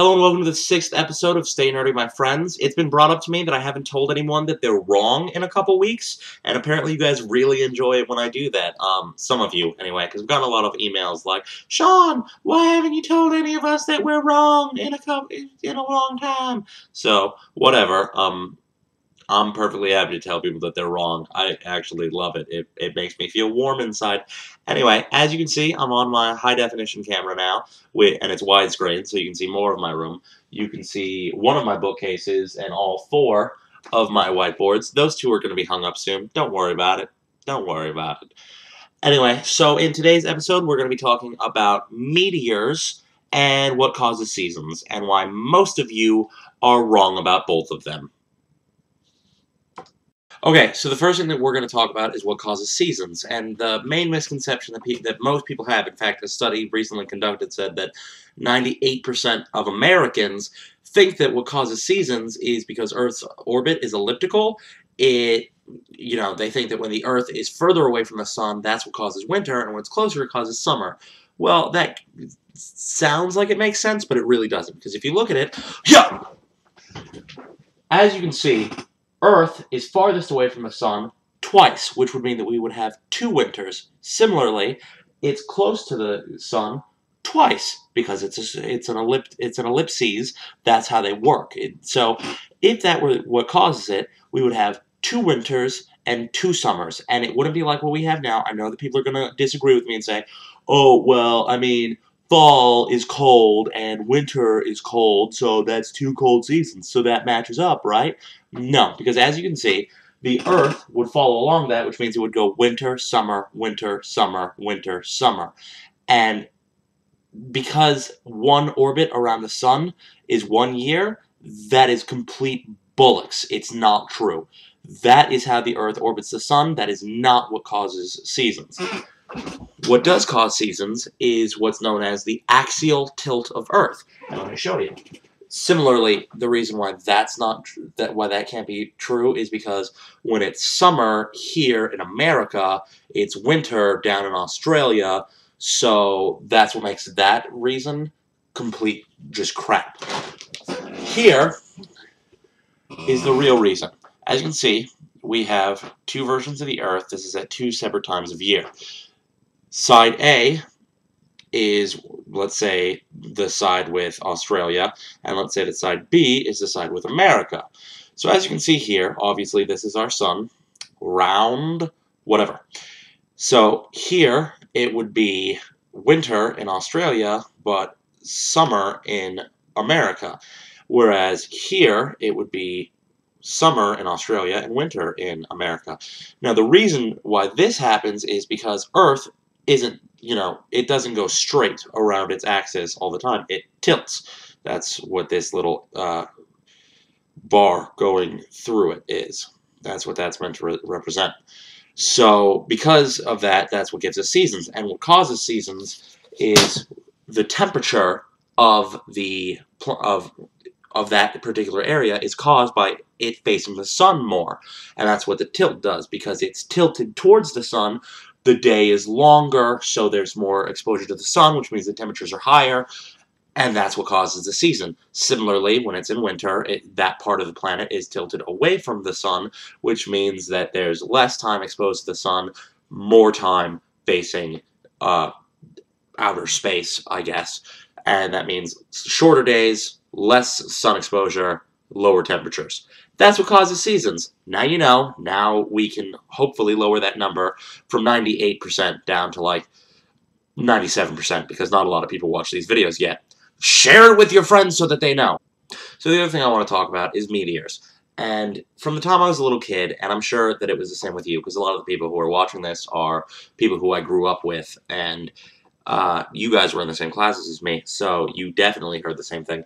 Hello and welcome to the 6th episode of Stay Nerdy, my friends. It's been brought up to me that I haven't told anyone that they're wrong in a couple weeks, and apparently you guys really enjoy it when I do that. Some of you, anyway, because we've gotten a lot of emails like, Sean, why haven't you told any of us that we're wrong in a long time? So, whatever. I'm perfectly happy to tell people that they're wrong. I actually love it. It makes me feel warm inside. Anyway, as you can see, I'm on my high-definition camera now, and it's widescreen, so you can see more of my room. You can see one of my bookcases and all four of my whiteboards. Those two are going to be hung up soon. Don't worry about it. Don't worry about it. Anyway, so in today's episode, we're going to be talking about meteors and what causes seasons, and why most of you are wrong about both of them. Okay, so the first thing that we're going to talk about is what causes seasons, and the main misconception that most people have, in fact, a study recently conducted said that 98% of Americans think that what causes seasons is because Earth's orbit is elliptical. They think that when the Earth is further away from the sun, that's what causes winter, and when it's closer, it causes summer. Well, that sounds like it makes sense, but it really doesn't, because if you look at it, as you can see, Earth is farthest away from the sun twice, which would mean that we would have 2 winters. Similarly, it's close to the sun twice because it's an ellipses. That's how they work. So, if that were what causes it, we would have 2 winters and 2 summers, and it wouldn't be like what we have now. I know that people are going to disagree with me and say, "Oh, well, I mean, fall is cold and winter is cold, so that's 2 cold seasons, so that matches up, right?" No, because as you can see, the Earth would follow along that, which means it would go winter, summer, winter, summer, winter, summer. And because one orbit around the sun is 1 year, that is complete bollocks. It's not true. That is how the Earth orbits the sun. That is not what causes seasons. What does cause seasons is what's known as the axial tilt of Earth. And let me show you. Similarly, the reason why why that can't be true is because when it's summer here in America, it's winter down in Australia, so that's what makes that reason complete just crap. Here is the real reason. As you can see, we have 2 versions of the Earth. This is at 2 separate times of year. Side A is, let's say, the side with Australia, and let's say that side B is the side with America. So as you can see here, obviously this is our sun, round, whatever. So here it would be winter in Australia, but summer in America. Whereas here it would be summer in Australia and winter in America. Now the reason why this happens is because Earth isn't, it doesn't go straight around its axis all the time. It tilts. That's what this little bar going through it is. That's what that's meant to represent. So because of that, that's what gives us seasons. And what causes seasons is the temperature of that particular area is caused by it facing the sun more. And that's what the tilt does. Because it's tilted towards the sun, the day is longer, so there's more exposure to the sun, which means the temperatures are higher, and that's what causes the season. Similarly, when it's in winter, that part of the planet is tilted away from the sun, which means that there's less time exposed to the sun, more time facing outer space, I guess. And that means shorter days, less sun exposure, lower temperatures. That's what causes seasons. Now you know. Now we can hopefully lower that number from 98% down to like 97%, because not a lot of people watch these videos yet. Share it with your friends so that they know. So the other thing I want to talk about is meteors. And from the time I was a little kid, and I'm sure that it was the same with you, because a lot of the people who are watching this are people who I grew up with, and you guys were in the same classes as me, so you definitely heard the same thing.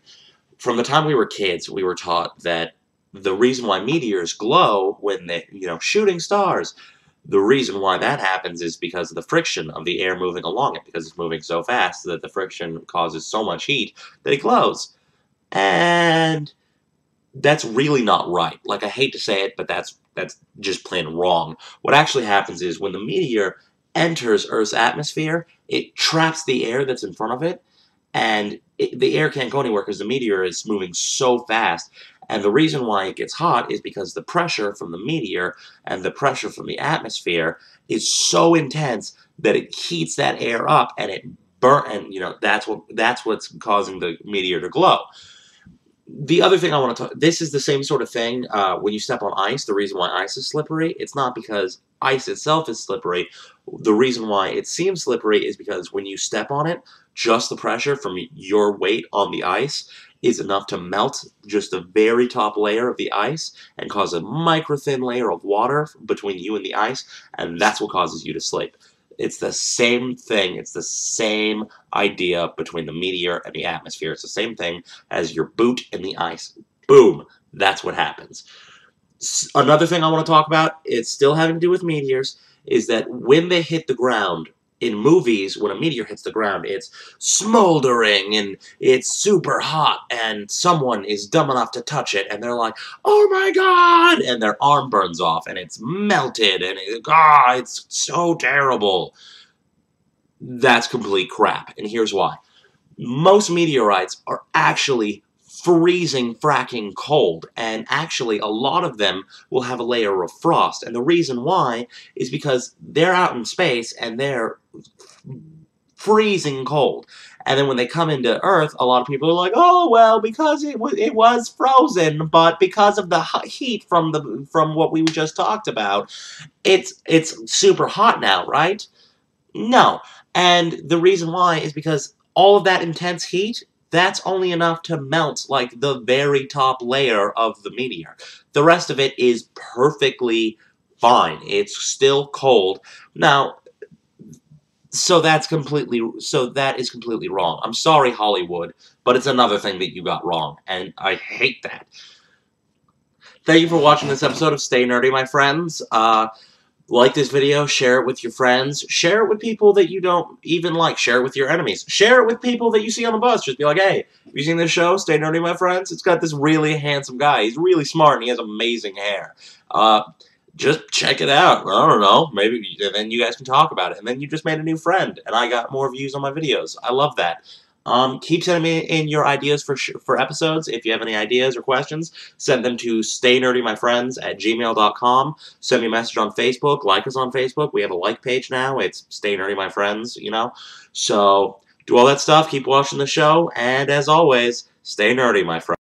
From the time we were kids, we were taught that the reason why meteors glow when they, shooting stars, the reason why that happens is because of the friction of the air moving along it, because it's moving so fast that the friction causes so much heat that it glows. And that's really not right. Like, I hate to say it, but that's just plain wrong. What actually happens is when the meteor enters Earth's atmosphere, it traps the air that's in front of it, and the air can't go anywhere because the meteor is moving so fast. And the reason why it gets hot is because the pressure from the meteor and the pressure from the atmosphere is so intense that it heats that air up and it burn, and that's what's causing the meteor to glow. The other thing I want to talk, this is the same sort of thing when you step on ice. The reason why ice is slippery, it's not because ice itself is slippery. The reason why it seems slippery is because when you step on it, just the pressure from your weight on the ice is enough to melt just the very top layer of the ice and cause a micro-thin layer of water between you and the ice, and that's what causes you to slip. It's the same thing. It's the same idea between the meteor and the atmosphere. It's the same thing as your boot in the ice. Boom. That's what happens. Another thing I want to talk about, it's still having to do with meteors, is that when they hit the ground, in movies, when a meteor hits the ground, it's smoldering and it's super hot and someone is dumb enough to touch it and they're like, oh my god, and their arm burns off and it's melted and it's so terrible. That's complete crap, and here's why. Most meteorites are actually freezing fracking cold, and actually a lot of them will have a layer of frost, and the reason why is because they're out in space and they're freezing cold. And then when they come into Earth, a lot of people are like, oh, well, because it was frozen, but because of the heat from what we just talked about, it's super hot now, right? No. And the reason why is because all of that intense heat, that's only enough to melt, like, the very top layer of the meteor. The rest of it is perfectly fine. It's still cold. Now, so that is completely wrong. I'm sorry, Hollywood, but it's another thing that you got wrong, and I hate that. Thank you for watching this episode of Stay Nerdy, my friends. Like this video, share it with your friends, share it with people that you don't even like, share it with your enemies, share it with people that you see on the bus. Just be like, hey, have you seen this show, Stay Nerdy, my friends? It's got this really handsome guy. He's really smart, and he has amazing hair. Just check it out. I don't know, maybe, and then you guys can talk about it, and then you just made a new friend, and I got more views on my videos. I love that. Keep sending me in your ideas for episodes. If you have any ideas or questions, send them to staynertymyfriends@gmail.com. Send me a message on Facebook. Like us on Facebook. We have a like page now. It's Stay Nerdy My Friends, So, do all that stuff. Keep watching the show. And as always, stay nerdy, my friends.